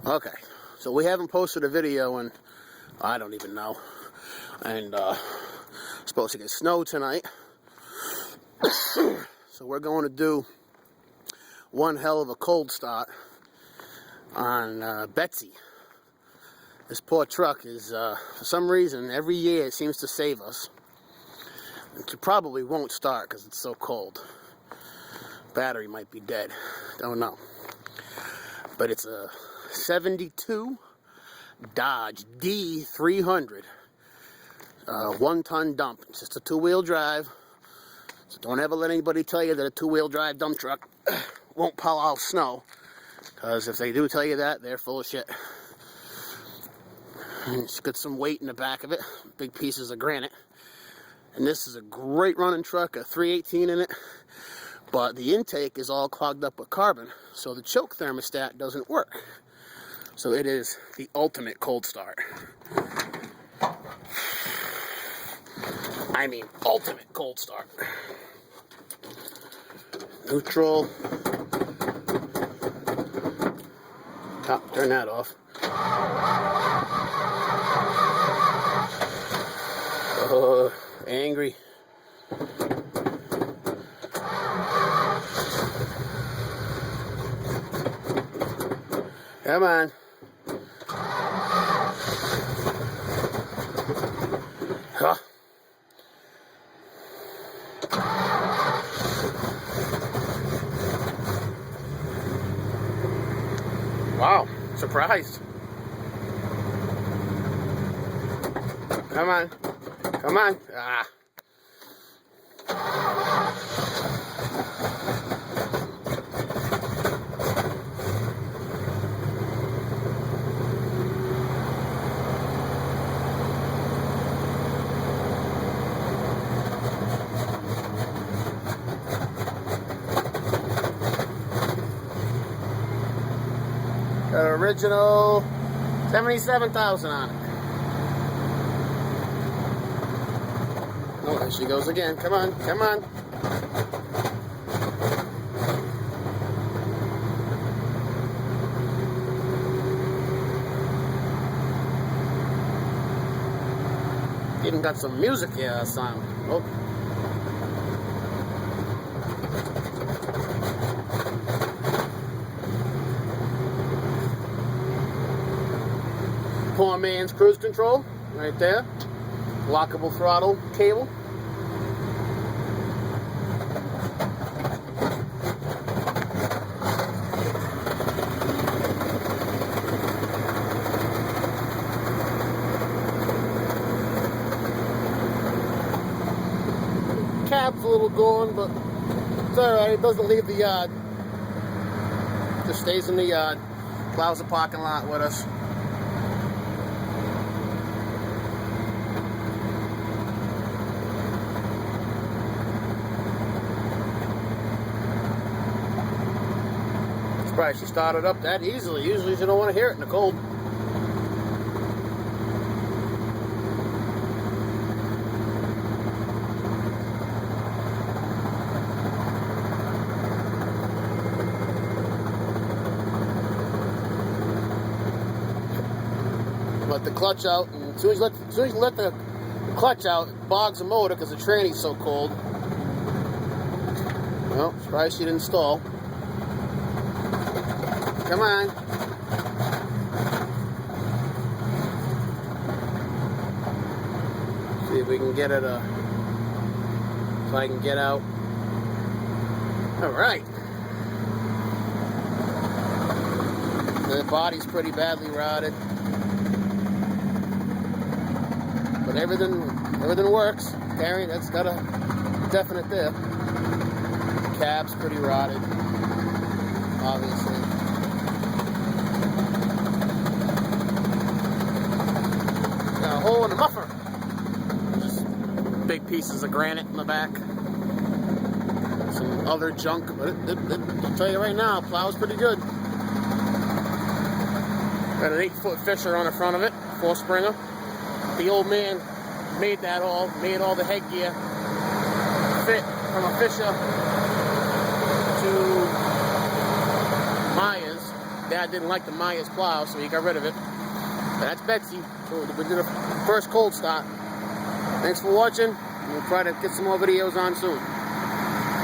Okay, so we haven't posted a video in, I don't even know, and supposed to get snow tonight. So we're going to do one hell of a cold start on Betsy. This poor truck is, for some reason, every year it seems to save us. It probably won't start because it's so cold. Battery might be dead, don't know. But it's a 72 Dodge D300, 1-ton dump. It's just a two-wheel drive, so don't ever let anybody tell you that a two-wheel drive dump truck won't plow out snow, because if they do tell you that, they're full of shit. It's got some weight in the back of it, big pieces of granite, and this is a great running truck, a 318 in it, but the intake is all clogged up with carbon, so the choke thermostat doesn't work. So it is the ultimate cold start. I mean, ultimate cold start. Neutral. Turn that off. Angry. Come on. Huh. Wow, surprised. Come on. Come on. Ah. Got an original 77,000 on it. Oh, there she goes again. Come on, come on. Even got some music here, son. Oh. Poor man's cruise control, right there. Lockable throttle cable. Cab's a little gone, but it's alright. It doesn't leave the yard. Just stays in the yard. Plows the parking lot with us. Surprised she started up that easily. Usually you don't want to hear it in the cold. Let the clutch out, and as soon as you let the clutch out, it bogs the motor because the tranny's so cold. Well, surprised she didn't stall. Come on. See if we can get it, if I can get out. Alright. The body's pretty badly rotted. But everything works. Carrying, that's got a definite there. The cab's pretty rotted, obviously. Got a hole in the muffler. Just big pieces of granite in the back. Some other junk, but I'll tell you right now, plow's pretty good. Got an 8-foot Fisher on the front of it, 4-springer. The old man made all the headgear fit from a Fisher to Myers dad didn't like the Myers plow, so he got rid of it. But that's Betsy. So we did a first cold start. Thanks for watching. We'll try to get some more videos on soon.